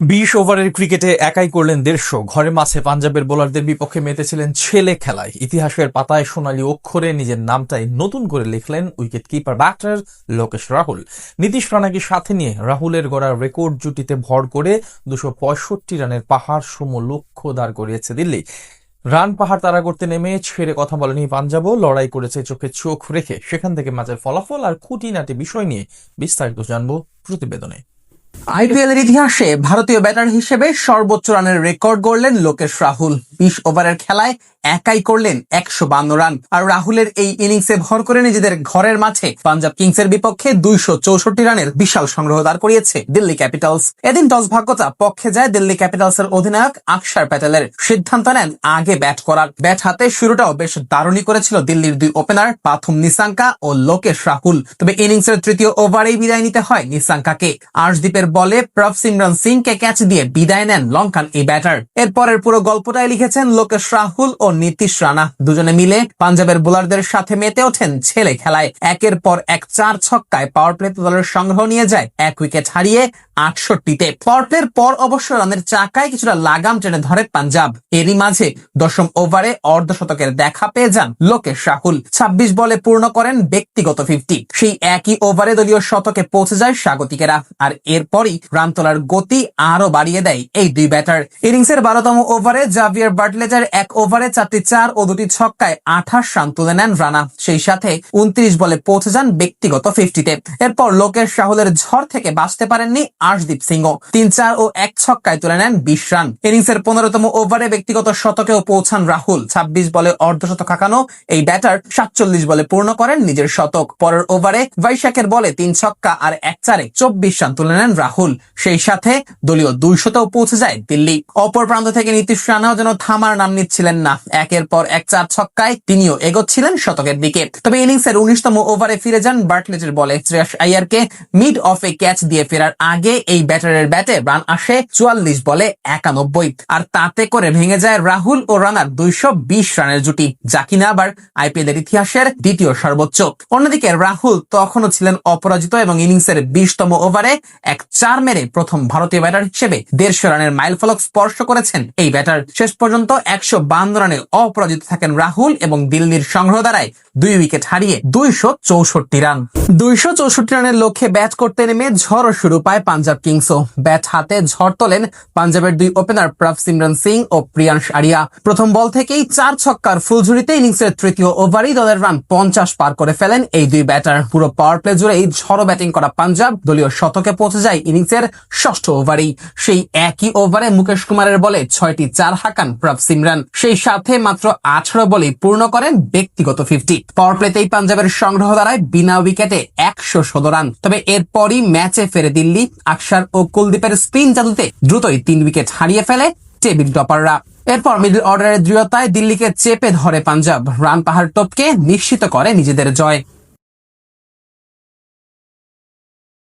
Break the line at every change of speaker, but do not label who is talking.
20 ওভারের ক্রিকেটে একাই করলেন 150। ঘরের মাঝে পাঞ্জাবের বোলারদের বিপক্ষে মেতেছিলেন ছেলে খেলায়। ইতিহাসের পাতায় সোনালী অক্ষরে নিজের নামটাই নতুন করে লিখলেন wicket keeper batter Lokesh Rahul. Nitish রানাকে সাথে নিয়ে রাহুলের গড়া রেকর্ড জুটিতে ভর করে 265 রানের পাহাড় সম লক্ষ্য দাঁড় করিয়েছে দিল্লি। রান পাহাড় তাড়া করতে নেমে ছেড়ে কথা বলেনি পাঞ্জাবও, লড়াই করেছে চোখে চোখ রেখে। সেখান থেকে ম্যাচের ফলাফল আর খুঁটিনাটি বিষয় নিয়ে বিস্তারিত জানবো প্রতিবেদনে।
আইপিএল এর ইতিহাসে ভারতীয় ব্যাটার হিসেবে সর্বোচ্চ রানের রেকর্ড গড়লেন লোকেশ রাহুল। 20 ওভারের খেলায় একাই করলেন 152 রান। আর রাহুলের এই ইনিংসে ভর করে নিজেদের ঘরের মাঠে পাঞ্জাব কিংসের বিপক্ষে 264 রানের বিশাল সংগ্রহ দাঁড় করিয়েছে দিল্লি ক্যাপিটালস। এদিন টস ভাগ্যতা পক্ষে যায় দিল্লি ক্যাপিটালস এর অধিনায়ক আকসার প্যাটেলের। সিদ্ধান্ত নেন আগে ব্যাট করার। ব্যাট হাতে শুরুটাও বেশ দারুণই করেছিল দিল্লির দুই ওপেনার পাথুম নিসাঙ্কা ও লোকেশ রাহুল। তবে ইনিংসের তৃতীয় ওভারেই বিদায় নিতে হয় নিসাঙ্কাকে। আর্শদীপের বলে প্রভসিমরন সিংকে ক্যাচ দিয়ে বিদায় নেন লঙ্কান এই ব্যাটার। এরপরের পুরো গল্পটাই লিখেছেন লোকেশ রাহুল ও নীতিশ রানা। দুজনে মিলে পাঞ্জাবের বোলারদের সাথে মেতে ওঠেন ছেলে খেলায়। একের পর এক 4 ছক্কায় পাওয়ার প্লেতে দলের সংগ্রহ নিয়ে যায় 1 উইকেট হারিয়ে 68তে। পাওয়ার প্লের পর অবশ্য রানের চাকায় কিছুটা লাগাম টেনে ধরে পাঞ্জাব। এরই মাঝে 10ম ওভারে অর্ধশতকের দেখা পেয়ে যান লোকেশ রাহুল। 26 বলে পূর্ণ করেন ব্যক্তিগত 50। সেই একই ওভারে দলীয় শতকে পৌঁছে যায় স্বাগতিকেরা। আর এরপরই রান তোলার গতি আরো বাড়িয়ে দেয় এই দুই ব্যাটার। ইনিংসের 12তম ওভারে জাভিয়ার বাটলেটের 1 ওভারে 4টি 4 ও 2টি ছক্কায় 28 রান তুলে নেন রানা। সেই সাথে 29 বলে পৌঁছে যান ব্যক্তিগত 50তে। এরপর লোকেশ রাহুলের ঝড় থেকে বাঁচতে পারেননি আর্শদীপ সিংও। 3 4 ও 1 ছক্কায় তুলে নেন 20 রান। ইনিংসের 15তম ওভারে ব্যক্তিগত শতকেও পৌঁছান রাহুল। 26 বলে অর্ধশতক হাঁকানো এই ব্যাটার 47 বলে পূর্ণ করেন নিজের শতক। পরের ওভারে ভাইশাখের বলে 3 ছক্কা আর 1 চারে 24 রান তুলে নেন রাহুল। সেই সাথে দলীয় 200তেও পৌঁছে যায় দিল্লি। অপর প্রান্ত থেকে নীতিশ রানাও যেন থামার নাম নিচ্ছিলেন না। একের পর এক 4 ছক্কায় তিনিও এগোচ্ছিলেন শতকের দিকে। তবে ইনিংসের 19তম ওভারে ফিরে যান বাটলেটের বলে। শ্রেয়াস আইয়ারকে মিড অফে ক্যাচ দিয়ে ফেরার আগে এই ব্যাটারের ব্যাটে রান আসে 44 বলে 91। আর তাতে করে ভেঙে যায় রাহুল ও রানার 220 রানের জুটি, যা কিনা আবার আইপিএল এর ইতিহাসের দ্বিতীয় সর্বোচ্চ। অন্যদিকে রাহুল তখনও ছিলেন অপরাজিত এবং ইনিংসের 20তম ওভারে 1 4 মেরে প্রথম ভারতীয় ব্যাটার হিসেবে 150 রানের মাইলফলক স্পর্শ করেছেন এই ব্যাটার। শেষ পর্যন্ত 152 রানে অপরাজিত থাকেন রাহুল এবং দিল্লির সংগ্রহ দ্বারায় 2 উইকেট হারিয়ে 264 রান। 264 রানের লক্ষ্যে ব্যাট করতে নেমে ঝড় শুরু পায় পাঞ্জাব কিংসও। ব্যাট হাতে ঝড় তোলেন পাঞ্জাবের দুই ওপেনার প্রভসিমরন সিং ও প্রিয়াংশ আরিয়া। প্রথম বল থেকেই 4 ছক্কার ফুলঝুরিতে ইনিংসের তৃতীয় ওভারেই দলের রান 50 পার করে ফেলেন এই দুই ব্যাটার। পুরো পাওয়ার প্লে জুড়েই ঝড়ো ব্যাটিং করা পাঞ্জাব দলীয় শতকে পৌঁছে যায় ইনিংসের 6ষ্ঠ ওভারেই। সেই একই ওভারে মুকেশ কুমারের বলে 6টি 4 হাঁকান প্রভসিমরন। সেই সাথে মাত্র 18 বলেই পূর্ণ করেন ব্যক্তিগত 50। পাওয়ার প্লেতেই পাঞ্জাবের সংগ্রহ দ্বারায় বিনা উইকেটে 116 রান। তবে এরপরই ম্যাচে ফেরে দিল্লি। আকসার ও কুলদীপের স্পিন জাদুতে দ্রুতই 3 উইকেট হারিয়ে ফেলে টেবিল টপাররা। এরপর মিডল অর্ডারের দৃঢ়তায় দিল্লিকে চেপে ধরে পাঞ্জাব। রান পাহাড় টপকে নিশ্চিত করে নিজেদের জয়।